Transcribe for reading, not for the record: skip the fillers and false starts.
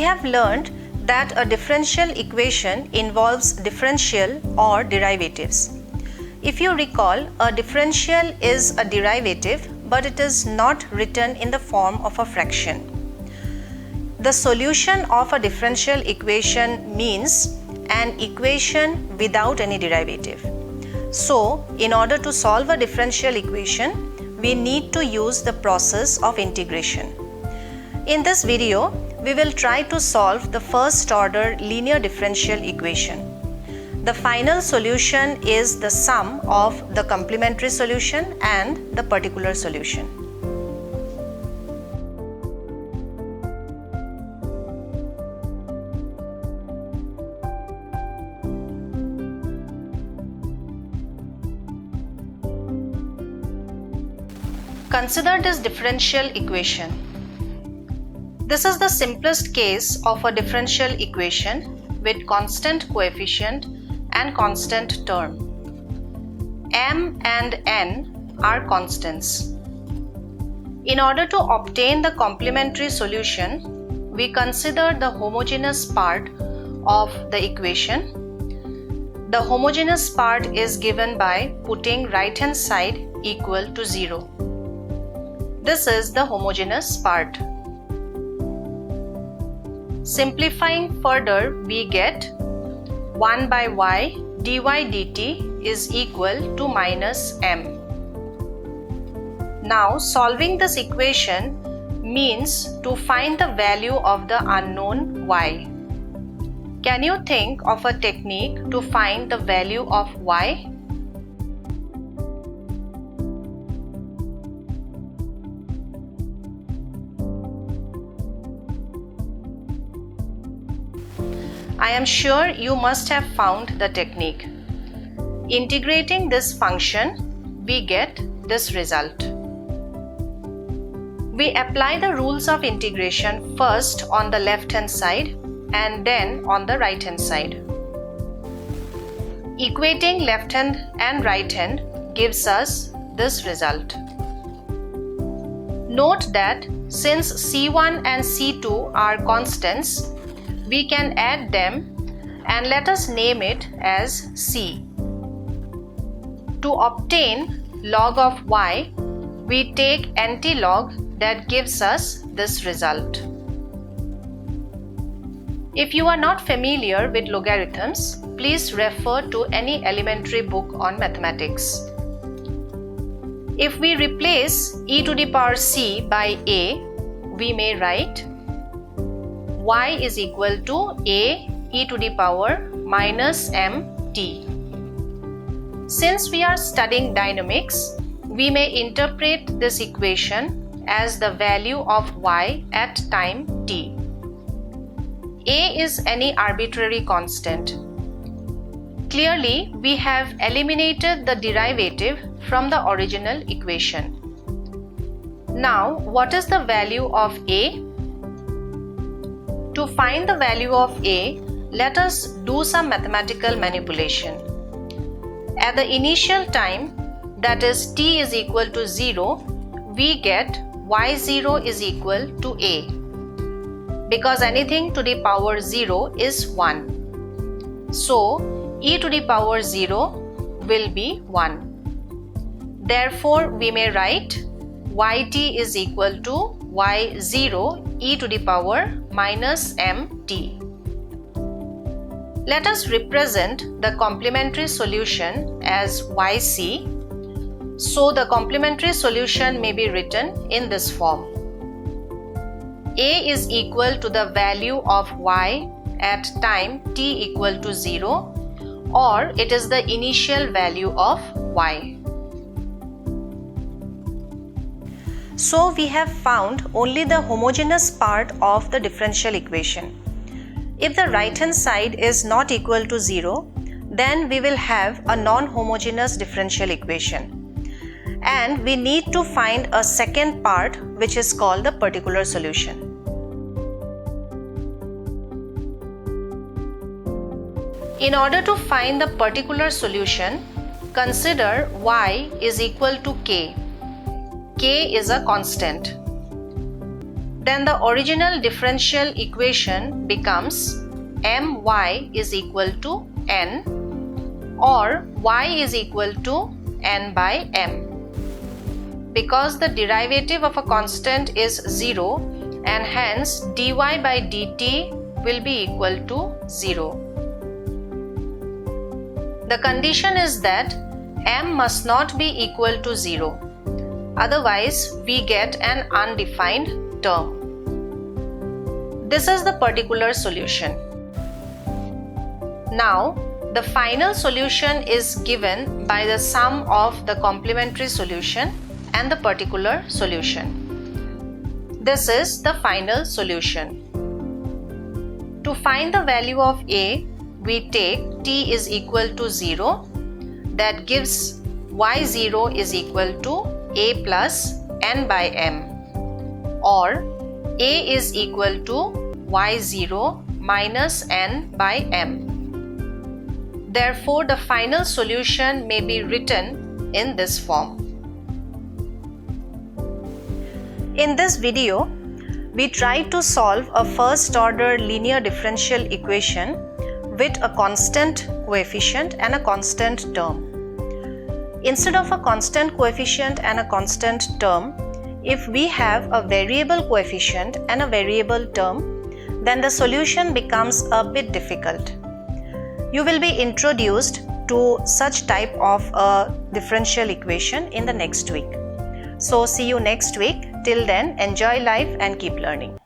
have learned that a differential equation involves differential or derivatives. If you recall, a differential is a derivative, but it is not written in the form of a fraction. The solution of a differential equation means an equation without any derivative. So, in order to solve a differential equation, we need to use the process of integration. In this video, we will try to solve the first order linear differential equation. The final solution is the sum of the complementary solution and the particular solution. Consider this differential equation. This is the simplest case of a differential equation with constant coefficient and constant term. M and N are constants. In order to obtain the complementary solution, we consider the homogeneous part of the equation. The homogeneous part is given by putting right-hand side equal to 0. This is the homogeneous part. Simplifying further, we get 1 by y dy dt is equal to minus m. Now, solving this equation means to find the value of the unknown y. Can you think of a technique to find the value of y? I am sure you must have found the technique. Integrating this function, we get this result. We apply the rules of integration first on the left-hand side and then on the right-hand side. Equating left-hand and right-hand gives us this result. Note that since C1 and C2 are constants, we can add them and let us name it as C. To obtain log of y, we take antilog that gives us this result. If you are not familiar with logarithms, please refer to any elementary book on mathematics. If we replace e to the power c by a, we may write y is equal to a e to the power minus mt. Since we are studying dynamics, we may interpret this equation as the value of y at time t. A is any arbitrary constant. Clearly, we have eliminated the derivative from the original equation. Now, what is the value of a? To find the value of a, let us do some mathematical manipulation. At the initial time, that is t is equal to 0, we get y0 is equal to a. Because anything to the power 0 is 1. So, e to the power 0 will be 1. Therefore, we may write yt is equal to y0 e to the power minus mt. Let us represent the complementary solution as yc. So the complementary solution may be written in this form. A is equal to the value of y at time t equal to 0, or it is the initial value of y. So we have found only the homogeneous part of the differential equation. If the right-hand side is not equal to 0, then we will have a non-homogeneous differential equation. And we need to find a second part which is called the particular solution. In order to find the particular solution, consider y is equal to k. K is a constant. then the original differential equation becomes my is equal to n or y is equal to n by m. Because the derivative of a constant is 0 and hence dy by dt will be equal to 0. The condition is that m must not be equal to 0. Otherwise, we get an undefined term. This is the particular solution. Now, the final solution is given by the sum of the complementary solution and the particular solution. This is the final solution. To find the value of a, we take t is equal to 0. That gives y0 is equal to a plus n by m, or a is equal to y0 minus n by m. Therefore, the final solution may be written in this form. In this video, we try to solve a first order linear differential equation with a constant coefficient and a constant term. Instead of a constant coefficient and a constant term, if we have a variable coefficient and a variable term, then the solution becomes a bit difficult. You will be introduced to such type of a differential equation in the next week. So see you next week. Till then, enjoy life and keep learning.